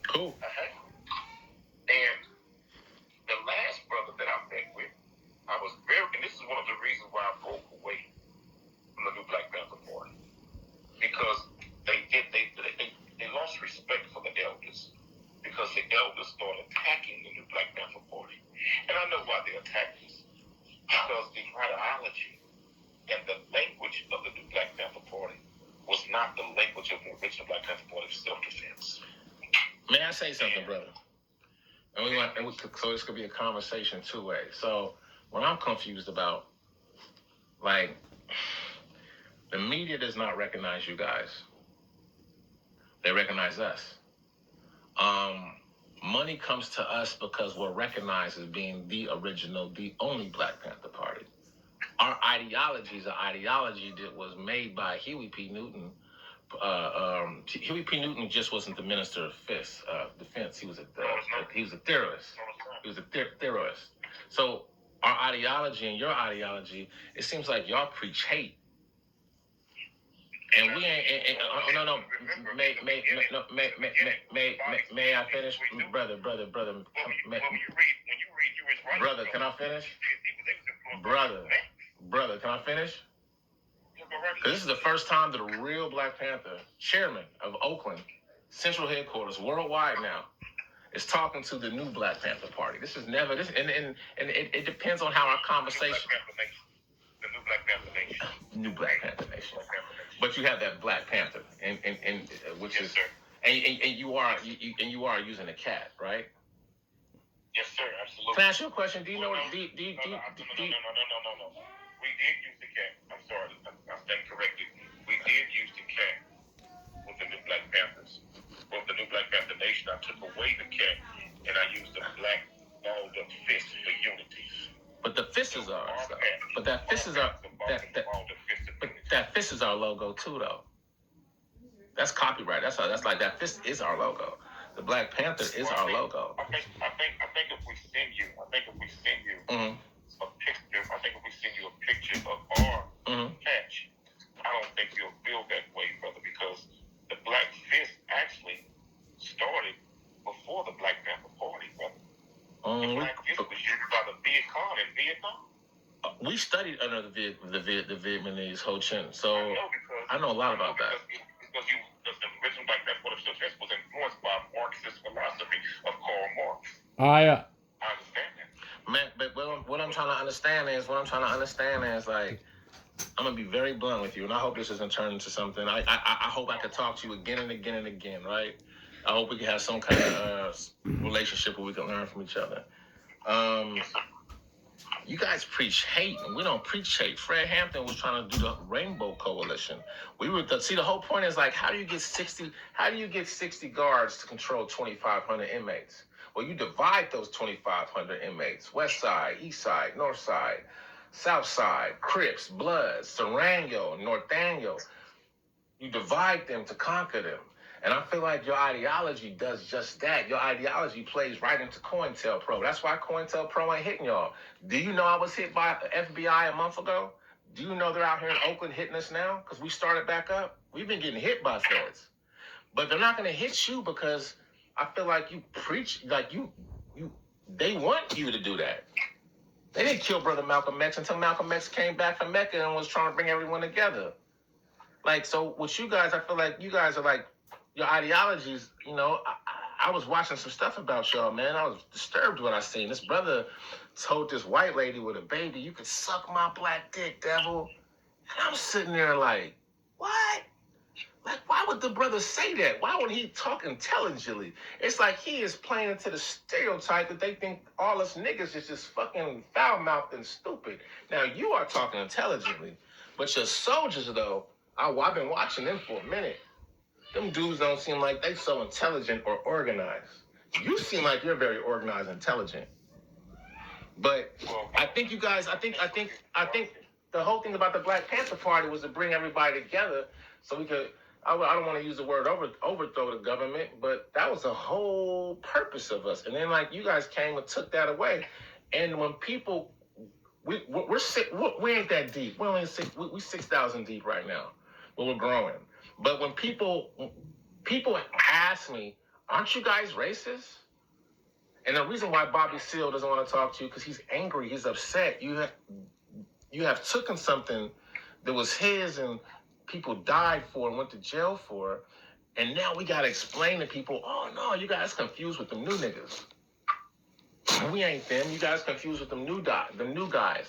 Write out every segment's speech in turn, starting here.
Cool. And the last brother that I met with, I was very, and this is one of the reasons why I broke away from the new Black Panther Party, because they lost respect for the elders, because the elders started attacking the new Black Panther Party. And I know why they attacked us, because the ideology and the language of the new Black Panther Party was not the language of the original Black Panther Party of self-defense. May I say something, brother? So this could be a conversation two ways. So what I'm confused about, like, the media does not recognize you guys. They recognize us. Money comes to us because we're recognized as being the original, the only Black Panther Party. Our ideology is an ideology that was made by Huey P. Newton. Huey P. Newton just wasn't the minister of defense. He was a theorist. He was a theorist. So our ideology and your ideology, it seems like y'all preach hate. And we ain't. No. May I finish, brother? When you read, you was right. Brother, can I finish? Brother, can I finish? Because this is the first time that a real Black Panther chairman of Oakland, central headquarters, worldwide now, is talking to the new Black Panther Party. This is never this, and it depends on how our conversation. The new Black Panther Nation. New Black Panther Nation. But you have that Black Panther, and which yes, is, sir. And you are using a cat, right? Yes, sir. Absolutely. Can I ask you a question? Do you know? No. We did use the cat. I'm sorry. I stand corrected. We did use the cat with the new Black Panthers. With the new Black Panther Nation, I took away the cat and I used the black balled up fist for unity. But the fist is ours, though. But that fist is our that fist is our logo too, though. That's copyright. That's like that fist is our logo. The Black Panther is our logo. I think if we send you, Mm-hmm. a picture, a picture of our patch, I don't think you'll feel that way, brother, because the Black Fist actually started before the Black Panther Party, brother. The Black Fist was used by the Viet Cong in Vietnam. We studied under the Vietnamese Ho Chi Minh, so I know a lot about that. Because the original Black Panther Party was influenced by Marxist philosophy of Karl Marx. I understand that. Man, but what I'm trying to understand is like, I'm gonna be very blunt with you, and I hope this doesn't turn into something. I hope I could talk to you again and again and again, right? I hope we can have some kind of relationship where we can learn from each other. You guys preach hate, and we don't preach hate. Fred Hampton was trying to do the Rainbow Coalition. The whole point is like, how do you get 60 guards to control 2,500 inmates? Well, you divide those 2,500 inmates: West Side, East Side, North Side, South Side, Crips, Bloods, Serango, Northaniel. You divide them to conquer them. And I feel like your ideology does just that. Your ideology plays right into COINTELPRO. That's why COINTELPRO ain't hitting y'all. Do you know I was hit by FBI a month ago? Do you know they're out here in Oakland hitting us now? Because we started back up. We've been getting hit by feds. But they're not going to hit you because I feel like you preach, like they want you to do that. They didn't kill Brother Malcolm X until Malcolm X came back from Mecca and was trying to bring everyone together. Like, so with you guys, I feel like you guys are like, your ideologies, I was watching some stuff about y'all, man. I was disturbed when I seen this brother told this white lady with a baby, "You could suck my black dick, devil." And I'm sitting there like, what? Like, why would the brother say that? Why would he talk intelligently? It's like he is playing into the stereotype that they think all us niggas is just fucking foul-mouthed and stupid. Now, you are talking intelligently, but your soldiers, though, I've been watching them for a minute. Them dudes don't seem like they so intelligent or organized. You seem like you're very organized and intelligent. But I think you guys, I think the whole thing about the Black Panther Party was to bring everybody together so we could, I don't want to use the word overthrow the government, but that was the whole purpose of us. And then like you guys came and took that away. And when people, we're sick, we ain't that deep. We're only 6,000 deep right now, but we're growing. But when people ask me, Aren't you guys racist? And the reason why Bobby Seale doesn't want to talk to you because he's angry, he's upset. You have taken something that was his and people died for and went to jail for, and now we gotta explain to people, oh no, you guys confused with them new niggas. We ain't them. You guys confused with them new guys.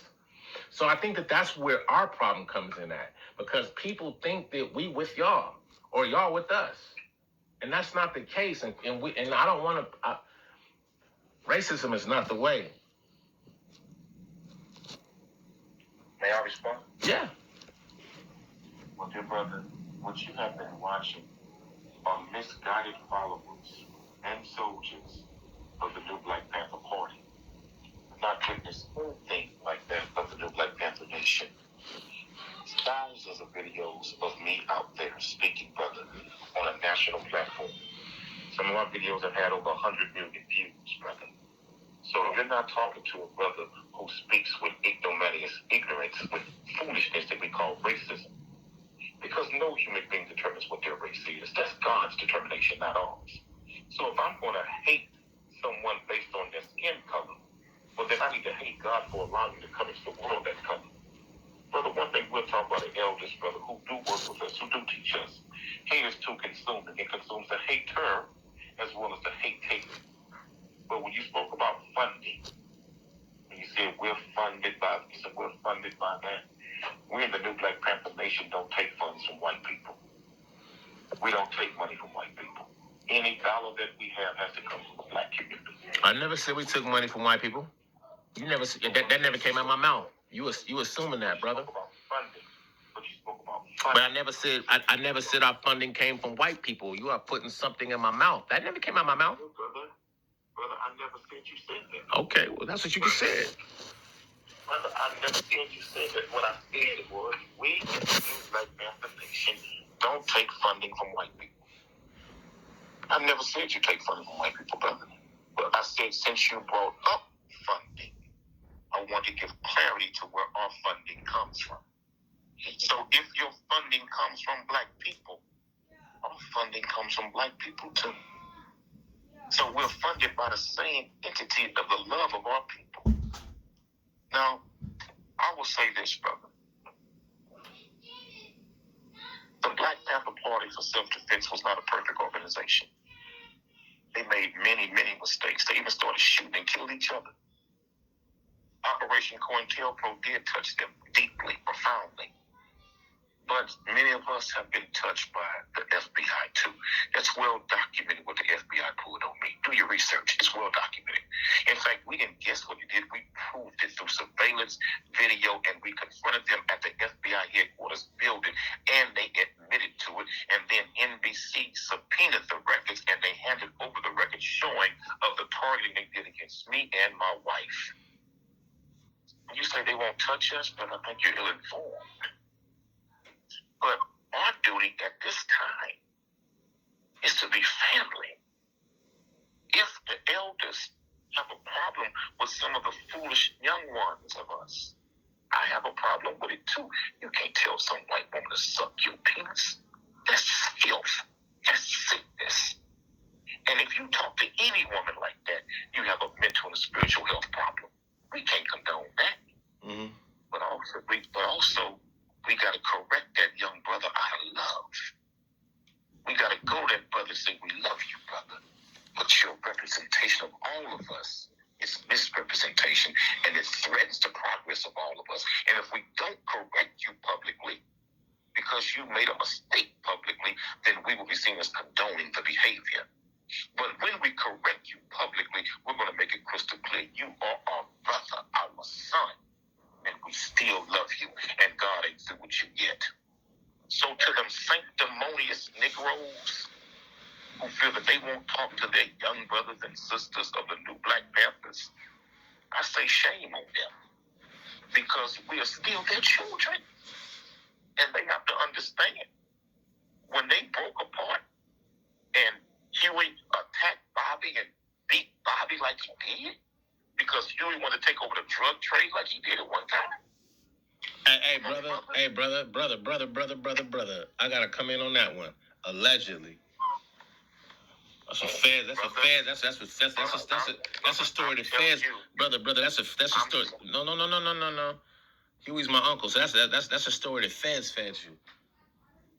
So I think that that's where our problem comes in at, because people think that we with y'all or y'all with us, and that's not the case. And I don't want to. Racism is not the way. May I respond? Yeah. Well, dear brother, what you have been watching are misguided followers and soldiers of the new Black Panther Party. Not witness anything like that of the new Black Panther Nation. Thousands of videos of me out there speaking, brother, on a national platform. Some of our videos have had over 100 million views, brother. So if you're not talking to a brother who speaks with ignominious ignorance, with foolishness that we call racism, because no human being determines what their race is. That's God's determination, not ours. So if I'm going to hate someone based on their skin color, well, then I need to hate God for allowing me to come into the world that color. Brother, one thing we'll talk about the elders, brother, who do work with us, who do teach us. Hate is to consume, and it consumes the hater as well as the hate-taker. But when you spoke about funding, when you said we're funded by this and we're funded by that, we in the new Black Panther Nation don't take funds from white people. We don't take money from white people. Any dollar that we have has to come from the black community. I never said we took money from white people. You never that never came out of my mouth. You assuming that, brother. You spoke about funding, but you spoke about funding. But I never said our funding came from white people. You are putting something in my mouth. That never came out of my mouth. Brother, I never said you said that. Okay, well that's what you just said. Brother, I never said you said that. What I said was, we in the new Black Panther Nation don't take funding from white people. I never said you take funding from white people, brother. But I said, since you brought up funding, I want to give clarity to where our funding comes from. So if your funding comes from black people, our funding comes from black people too. So we're funded by the same entity of the love of our people. Now, I will say this, brother. The Black Panther Party for Self-Defense was not a perfect organization. They made many, many mistakes. They even started shooting and killed each other. Operation COINTELPRO did touch them deeply, profoundly. But many of us have been touched by the FBI too. It's well documented what the FBI pulled on me. Do your research. It's well documented. In fact, we didn't guess what you did. We proved it through surveillance video, and we confronted them at the FBI headquarters building, and they admitted to it. And then NBC subpoenaed the records, and they handed over the records showing of the targeting they did against me and my wife. You say they won't touch us, but I think you're ill-informed. But our duty at this time is to be family. If the elders have a problem with some of the foolish young ones of us, I have a problem with it too. You can't tell some white woman to suck your penis. That's filth. That's sickness. And if you talk to any woman like that, you have a mental and spiritual health problem. We can't condone that. Mm-hmm. But also, we got to correct that young brother out of love. We got to go to that brother and say, we love you, brother. But your representation of all of us is misrepresentation, and it threatens the progress of all of us. And if we don't correct you publicly, because you made a mistake publicly, then we will be seen as condoning the behavior. But when we correct you publicly, we're going to make it crystal clear. You are our brother, our son. And we still love you, and God ain't through with you yet. So to them sanctimonious Negroes who feel that they won't talk to their young brothers and sisters of the new Black Panthers, I say shame on them, because we are still their children. And they have to understand, when they broke apart and Huey attacked Bobby and beat Bobby like he did, because Huey wanted to take over the drug trade like he did at one time. Hey, brother. I gotta come in on that one. Allegedly. That's a Fed. That's a Fed. That's a story the Feds, brother. That's a story. No. Huey's my uncle, so that's a story the Feds fed you.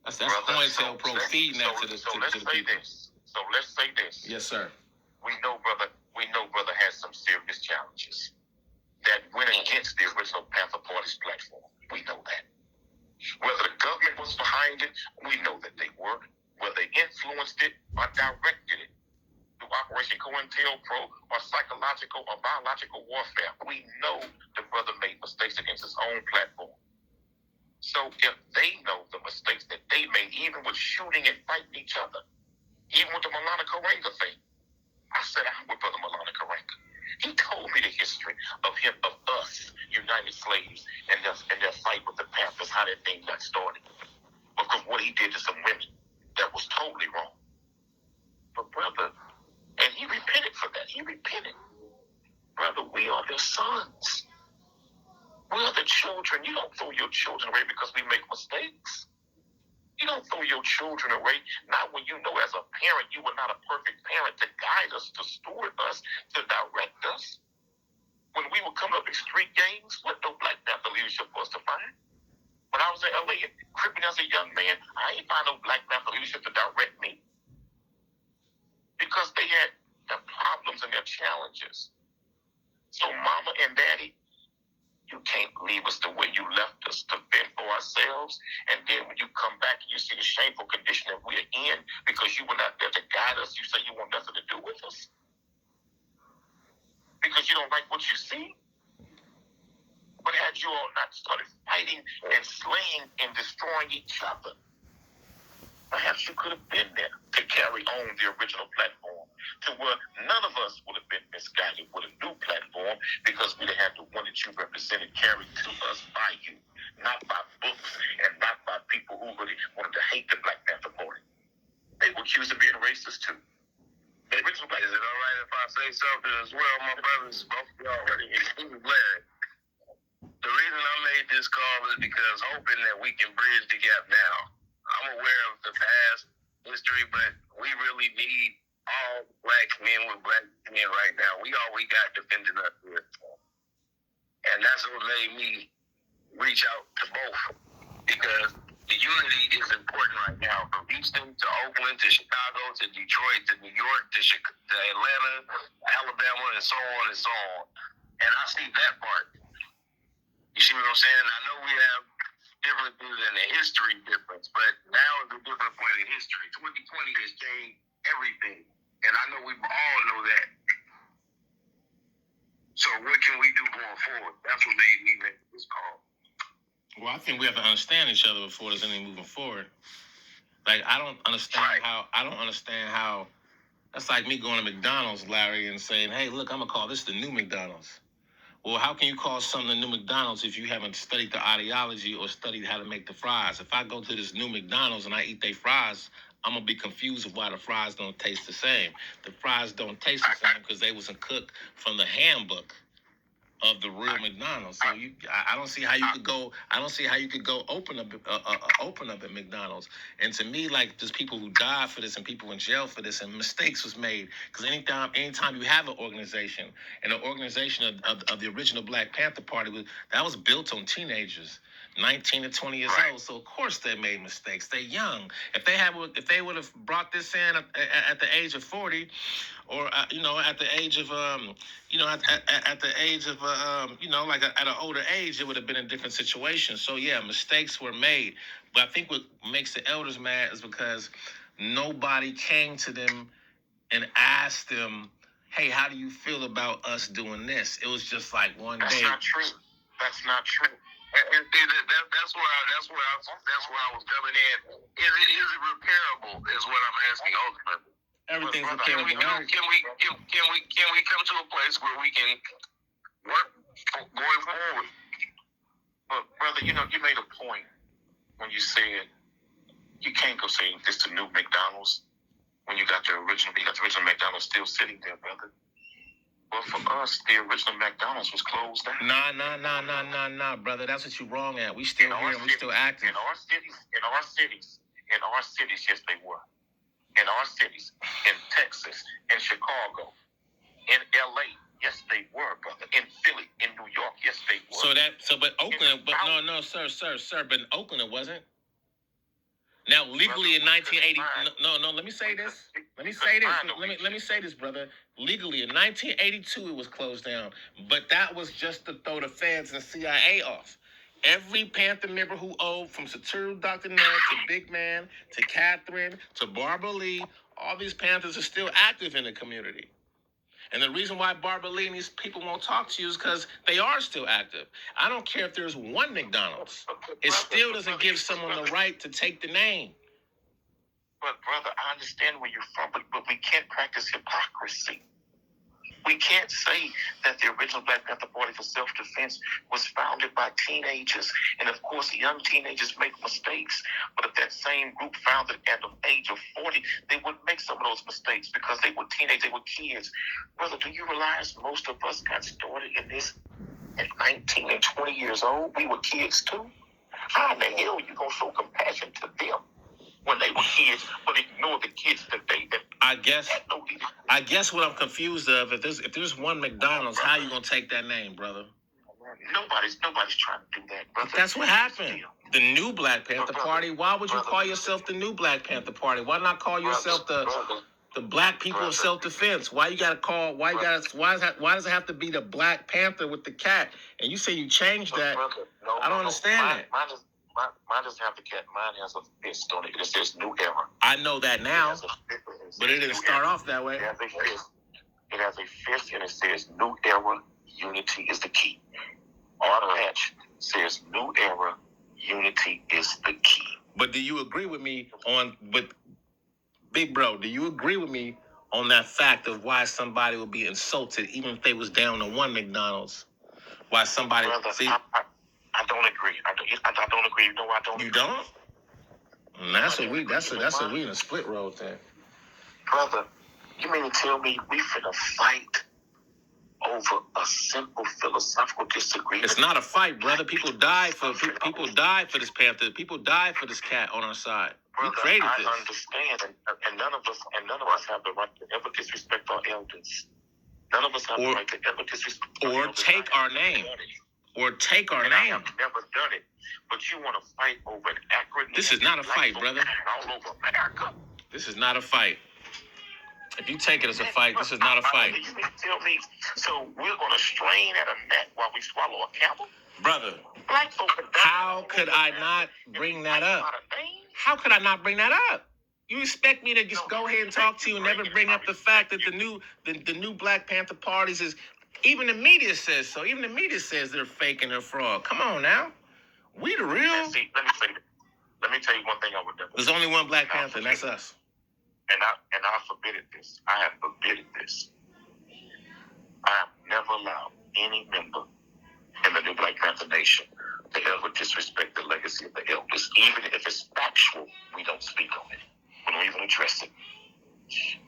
That's COINTELPRO feeding that to the people. So let's say this. Yes, sir. We know brother has some serious challenges that went against the original Panther Party's platform. We know that. Whether the government was behind it, we know that they were. Whether they influenced it or directed it through Operation COINTELPRO or psychological or biological warfare, we know the brother made mistakes against his own platform. So if they know the mistakes that they made, even with shooting and fighting each other, even with the Malana Karenga thing, I sat down with Brother Malana Karenga. He told me the history of us, United Slaves, and their fight with the Panthers, how that thing got started. Because what he did to some women, that was totally wrong. But brother, and he repented for that. He repented. Brother, we are their sons. We are the children. You don't throw your children away because we make mistakes. You don't throw your children away, not when you know as a parent you were not a perfect parent to guide us, to steward us, to direct us. When we were coming up in street gangs, what no Black Panther leadership was to find. When I was in LA and cripping as a young man, I ain't find no Black Panther leadership to direct me. Because they had their problems and their challenges. So mama and daddy, you can't leave us the way you left us to fend for ourselves. And then when you come back and you see the shameful condition that we're in because you were not there to guide us, you say you want nothing to do with us? Because you don't like what you see? But had you all not started fighting and slaying and destroying each other, perhaps you could have been there to carry on the original platform to where none of us would have been misguided with a new platform because we'd have had the one that you represented carried to us by you, not by books and not by people who really wanted to hate the Black Panther Party. They were accused of being racist too. The original Black. Is it all right if I say something as well, my brothers? Both of y'all already included Larry. The reason I made this call is because hoping that we can bridge the gap now. I'm aware of the past history, but we really need all Black men with Black men right now. We all we got defending us here. And that's what made me reach out to both. Because the unity is important right now. From Houston to Oakland to Chicago to Detroit to New York to Atlanta, Alabama, and so on and so on. And I see that part. You see what I'm saying? I know we have differences in the history difference, but now is a different point in history. 2020 has changed everything. And I know we all know that. So what can we do going forward? That's what made me make this call. Well, I think we have to understand each other before there's anything moving forward. Like, I don't understand how that's like me going to McDonald's, Larry, and saying, hey, look, I'm going to call this the new McDonald's. Well, how can you call something the new McDonald's if you haven't studied the ideology or studied how to make the fries? If I go to this new McDonald's and I eat their fries, I'm going to be confused of why the fries don't taste the same. The fries don't taste the same because they wasn't cooked from the handbook of the real McDonald's. So I don't see how you could go. I don't see how you could go open up at McDonald's. And to me, like, there's people who died for this and people in jail for this, and mistakes was made. Because anytime you have an organization, and the organization of the original Black Panther Party that was built on teenagers, 19 to 20 years old. So of course they made mistakes. They're young. If they would have brought this in at the age of 40, or at the age of at the age of at an older age, it would have been a different situation. So yeah, mistakes were made. But I think what makes the elders mad is because nobody came to them and asked them, hey, how do you feel about us doing this? It was just like one day. That's not true. That's not true. And that's where I was coming in. Is it repairable? Is what I'm asking ultimately. Everything's repairable. Can we come to a place where we can work going forward? But brother, you made a point when you said you can't go say this to new McDonald's when you got the original McDonald's still sitting there, brother. Well, for us, the original McDonald's was closed down. Nah, brother. That's what you're wrong at. We still here and we still active. In our cities, yes, they were. in our cities, in Texas, in Chicago, in LA. Yes, they were, brother. In Philly, in New York, yes, they were. But Oakland, no, sir, but in Oakland it wasn't. Now, legally in 1980, no, let me say this. Let me say this, brother. Legally in 1982, it was closed down, but that was just to throw the feds and CIA off. Every Panther member who owed, from Satoru Dr. Ned to Big Man to Catherine to Barbara Lee, all these Panthers are still active in the community. And the reason why Barbara Lee and these people won't talk to you is because they are still active. I don't care if there's one McDonald's. It still doesn't give someone the right to take the name. But, brother, I understand where you're from, but we can't practice hypocrisy. We can't say that the original Black Panther Party for self-defense was founded by teenagers. And, of course, young teenagers make mistakes. But if that same group founded at the age of 40, they wouldn't make some of those mistakes because they were teenagers, they were kids. Brother, do you realize most of us got started in this at 19 and 20 years old? We were kids, too. How in the hell are you going to show compassion to them when they were kids, but ignore the kids today? I guess what I'm confused of, if there's one McDonald's, how you gonna take that name, brother? Nobody's trying to do that, brother. That's what happened. The new Black Panther Party. Why would you call yourself the new Black Panther Party? Why not call yourself the Black People of Self-Defense? Why does it have to be the Black Panther with the cat? And you say you changed that. I don't understand that. Mine doesn't have the cat. Mine has a fist on it. It says New Era. I know that now, but it didn't start off that way. It has a fist and it says New Era, unity is the key. Our patch says New Era, unity is the key. But do you agree with me Big Bro, do you agree with me on that fact of why somebody would be insulted even if they was down to one McDonald's? Why somebody... I don't agree. I don't agree. You know I don't. You agree. Don't? That's a we in a split road thing. Brother, you mean to tell me we finna fight over a simple philosophical disagreement? It's not a fight, brother. People died for this Panther. People died for this cat on our side. Brother, we created this. I understand, and none of us have the right to ever disrespect our elders. None of us have the right to ever disrespect or take our name. Or take our name. I have never done it, but you want to fight over an acronym. This is not a fight, brother. All over America. This is not a fight. If you take it as a fight, this is not a fight. You mean to tell me, so we're going to strain at a neck while we swallow a camel? Brother, how could I not bring that up? How could I not bring that up? You expect me to just go ahead and talk to you and never bring up the fact that the new Black Panther parties is... Even the media says so. Even the media says they're fake and they're fraud. Come on now. We the real. See, let me tell you one thing I would never... There's only one Black Panther, and that's us. And I forbidden this. I have forbidden this. I have never allowed any member in the new Black Panther Nation to ever disrespect the legacy of the elders. Even if it's factual, we don't speak on it. We don't even address it.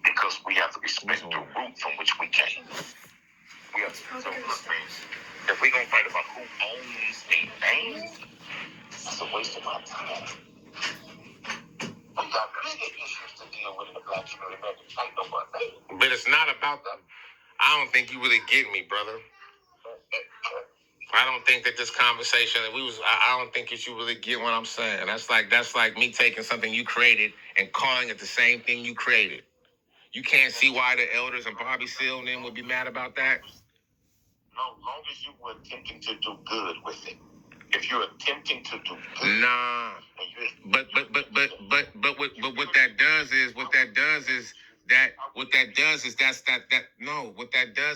Because we have to respect the root from which we came. We have to, so if we're going to fight about who owns a name, that's a waste of my time. We got bigger issues to deal with in the Black community than to fight over a name. But it's not about them. I don't think you really get me, brother. I don't think that this conversation that I don't think that you really get what I'm saying. That's like me taking something you created and calling it the same thing you created. You can't see why the elders and Bobby Seale and them would be mad about that. No, long as you were attempting to do good with it. If you're attempting to do good, nah. But what that does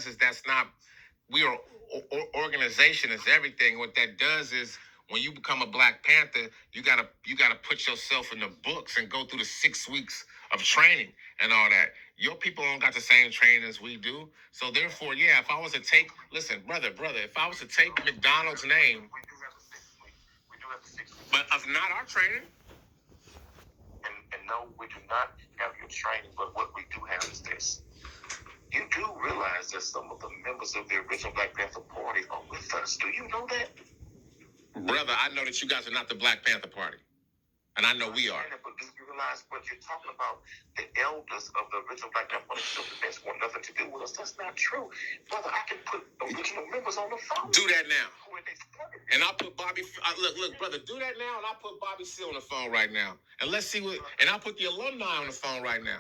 is that's not. We are organization is everything. What that does is when you become a Black Panther, you gotta put yourself in the books and go through the 6 weeks of training and all that. Your people don't got the same training as we do. So therefore, yeah, if I was to take, listen, brother, if I was to take McDonald's name, we do have the 6 weeks. But of not our training. And no, we do not have your training, but what we do have is this. You do realize that some of the members of the original Black Panther Party are with us. Do you know that? Brother, I know that you guys are not the Black Panther Party. And I know we are. But do you marginalized, but you're talking about the elders of the original Black Panther Party self-defense want nothing to do with us. That's not true. Brother, I can put original members on the phone. Do that now. And I'll put Bobby, look, brother, do that now, and I'll put Bobby Seale on the phone right now. And let's see what, and I'll put the alumni on the phone right now.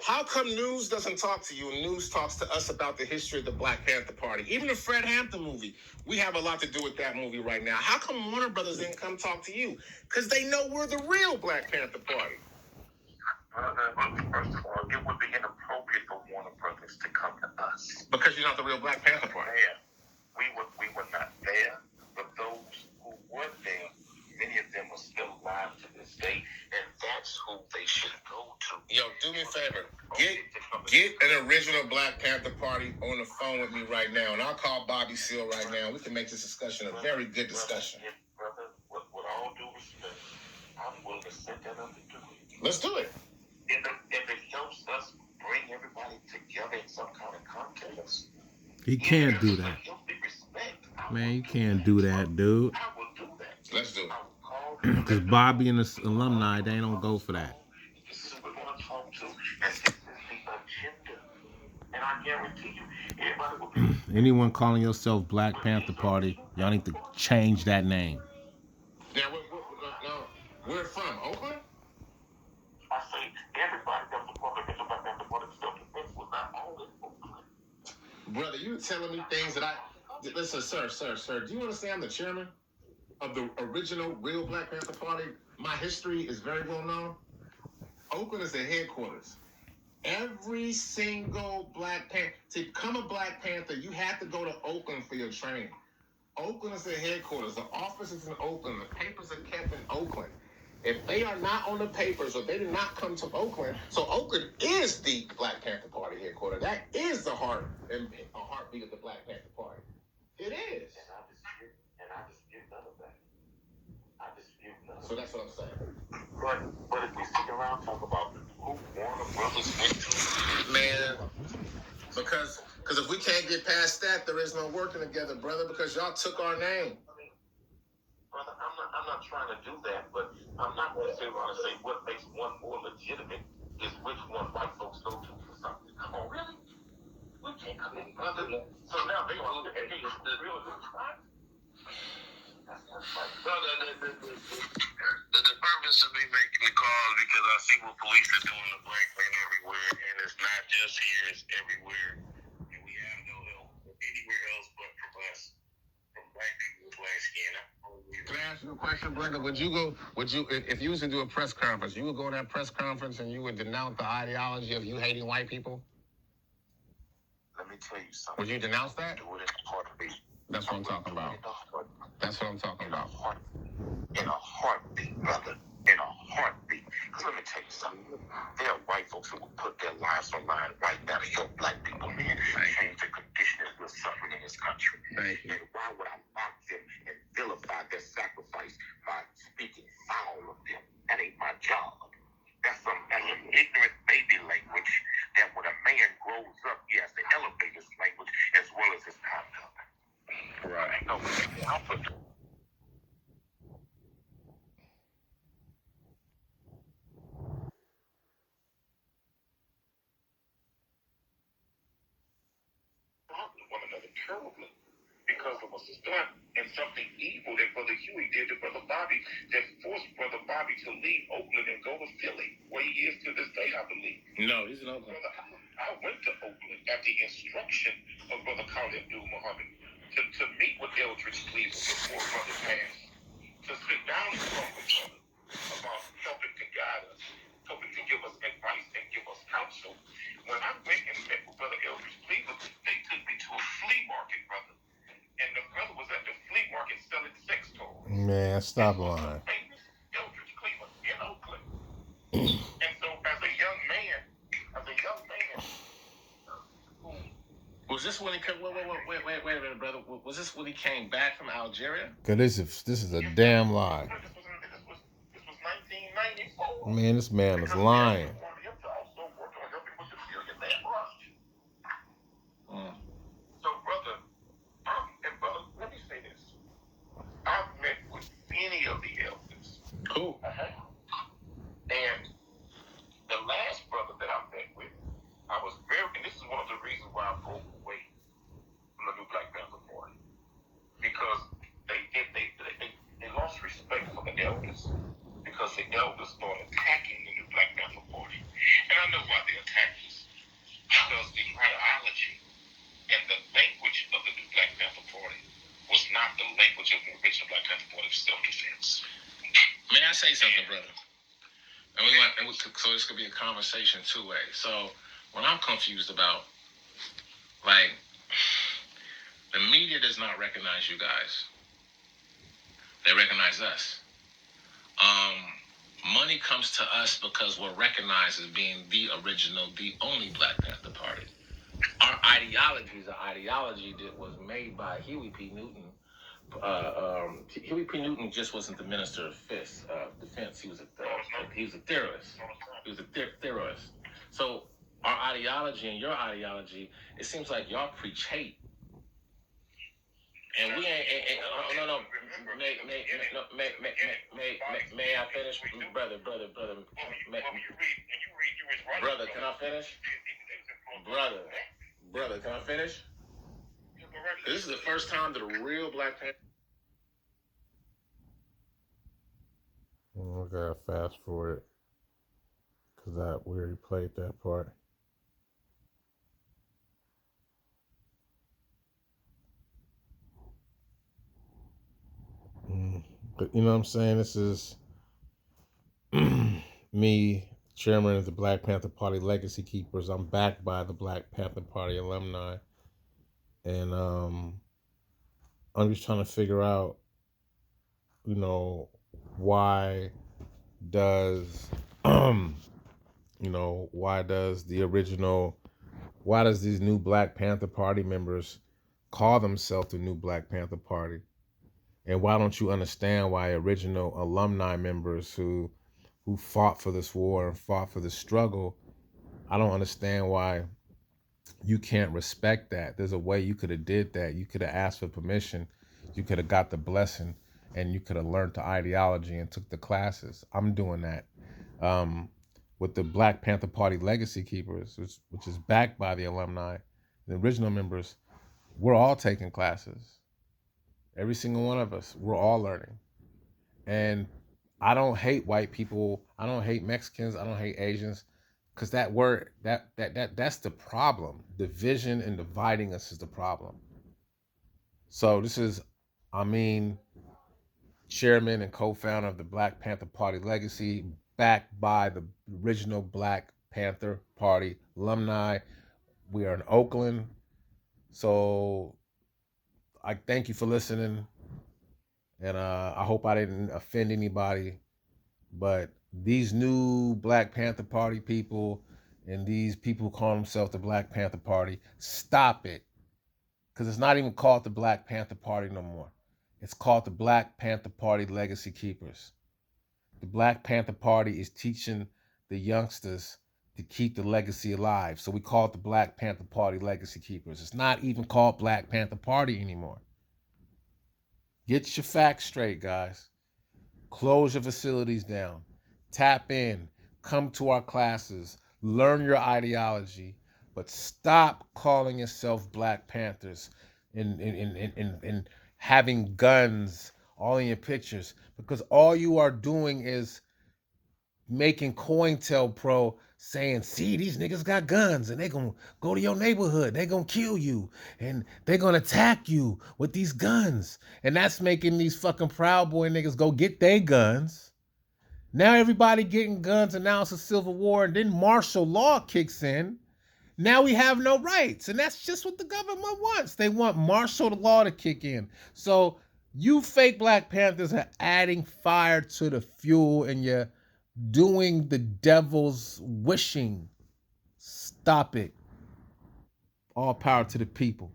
How come news doesn't talk to you and news talks to us about the history of the Black Panther Party? Even the Fred Hampton movie, we have a lot to do with that movie right now. How come Warner Brothers didn't come talk to you? Because they know we're the real Black Panther Party. First of all, it would be inappropriate for Warner Brothers to come to us. Because you're not the real Black Panther Party. Yeah. We were not there, but those who were there, many of them are still alive to this day, and that's who they should go to. Yo, do me a favor. Get an original Black Panther Party on the phone with me right now, and I'll call Bobby Seale right now. We can make this discussion a very good discussion. Brother, with all due respect, I'm willing to set that up and do it. Let's do it. If it helps us bring everybody together in some kind of context. He can't do that. Man, you can't do that, dude. I will do that. Let's do it. Because Bobby and the alumni, they don't go for that. This is what we want to talk to. This is the agenda. And I guarantee you, everybody will be... Anyone calling yourself Black Panther Party, y'all need to change that name. Now, where from? Oakland? I say everybody that was part of the Black Panther Party self-defense was not all in Oakland. Brother, you telling me things that I... Listen, sir, do you understand I'm the chairman of the original real Black Panther Party? My history is very well known. Oakland is the headquarters. Every single Black Panther... To become a Black Panther, you have to go to Oakland for your training. Oakland is the headquarters. The office is in Oakland. The papers are kept in Oakland. If they are not on the papers or they did not come to Oakland, so Oakland is the Black Panther Party headquarters. That is the heartbeat of the Black Panther Party. It is. And I dispute none of that. I dispute none of that. So that's what I'm saying. But if we sit around and talk about who Warner Brothers went to, man, because if we can't get past that, there is no working together, brother. Because y'all took our name. Brother, I'm not trying to do that, but I'm not going to sit around and say what makes one more legitimate is which one white folks go to for something. Come on, really? We can't come in, brother. So now they want to look at me as the real right? That's not right. Brother, the purpose of me making the call is because I see what police are doing to black men everywhere, and it's not just here, it's everywhere. And we have no help anywhere else but from us, from black people with black skin. Can I ask you a question, brother? Would you, if you was to do a press conference, you would go to that press conference and you would denounce the ideology of you hating white people? Let me tell you something. Would you denounce that? Do it in a heartbeat. That's what I'm talking about. That's what I'm talking about. In a heartbeat, brother. In a heartbeat. Because let me tell you something. There are white folks who will put their lives on line right now to help black people, man, change the condition that we're suffering in this country. Thank you. And why would I mock them and vilify their sacrifice by speaking foul of them? That ain't my job. That's an ignorant baby language that when a man grows up, he has to elevate his language as well as his conduct. Right. No, I'll put one another terribly because it was a stunt and something evil that Brother Huey did to Brother Bobby that forced Brother Bobby to leave Oakland and go to Philly, where he is to this day, I believe. No, he's in Oakland. Brother, I went to Oakland at the instruction of Brother Khalid Abdul Muhammad to meet with Eldridge Cleveland before Brother passed, to sit down and talk with Brother about helping to guide us, helping to give us advice and give us counsel. When I went and met with Brother Eldridge Cleveland, they took me to a flea market, brother. And the brother was at the flea market selling sex toys. Man, stop lying. Famous Eldridge Cleveland in Oakland. And so as a young man, Was this when he came? Wait a minute, brother. Was this when he came back from Algeria? Cause this is a damn lie. This was 1994. Man, this man is lying. So, brother, let me say this. I've met with many of the elders. Cool. elders start attacking the new Black Panther Party. And I know why they attack us. Because the ideology and the language of the new Black Panther Party was not the language of the original Black Panther Party of self-defense. May I say something, brother? So this could be a conversation two ways. So what I'm confused about, like, the media does not recognize you guys. They recognize us. Money comes to us because we're recognized as being the original, the only Black Panther Party. Our ideology is an ideology that was made by Huey P. Newton. Huey P. Newton just wasn't the minister of defense. He was a theorist. He was a theorist. So our ideology and your ideology, it seems like y'all preach hate. And we ain't. No. May I finish, brother? Brother, can I finish? Brother, can I finish? This is the first time that a real Black Panther. I gotta fast forward because we already played that part. But you know what I'm saying? This is me, chairman of the Black Panther Party Legacy Keepers. I'm backed by the Black Panther Party alumni. And I'm just trying to figure out, you know, why does these new Black Panther Party members call themselves the new Black Panther Party? And why don't you understand why original alumni members who fought for this war and fought for this struggle, I don't understand why you can't respect that. There's a way you could have did that. You could have asked for permission. You could have got the blessing, and you could have learned the ideology and took the classes. I'm doing that. With the Black Panther Party Legacy Keepers, which is backed by the alumni, the original members, we're all taking classes. Every single one of us, we're all learning. And I don't hate white people. I don't hate Mexicans. I don't hate Asians. Because that word, that's the problem. Division and dividing us is the problem. So this is Amin, chairman and co-founder of the Black Panther Party Legacy, backed by the original Black Panther Party alumni. We are in Oakland. So I thank you for listening. And I hope I didn't offend anybody. But these new Black Panther Party people and these people who call themselves the Black Panther Party, stop it. Because it's not even called the Black Panther Party no more. It's called the Black Panther Party Legacy Keepers. The Black Panther Party is teaching the youngsters to keep the legacy alive. So we call it the Black Panther Party Legacy Keepers. It's not even called Black Panther Party anymore. Get your facts straight, guys. Close your facilities down. Tap in. Come to our classes. Learn your ideology. But stop calling yourself Black Panthers and having guns all in your pictures. Because all you are doing is making COINTELPRO saying, see, these niggas got guns and they gonna go to your neighborhood. They gonna kill you and they gonna attack you with these guns. And that's making these fucking Proud Boy niggas go get their guns. Now everybody getting guns and now it's a civil war, and then martial law kicks in. Now we have no rights. And that's just what the government wants. They want martial law to kick in. So you fake Black Panthers are adding fire to the fuel, and you're doing the devil's wishing. Stop it. All power to the people.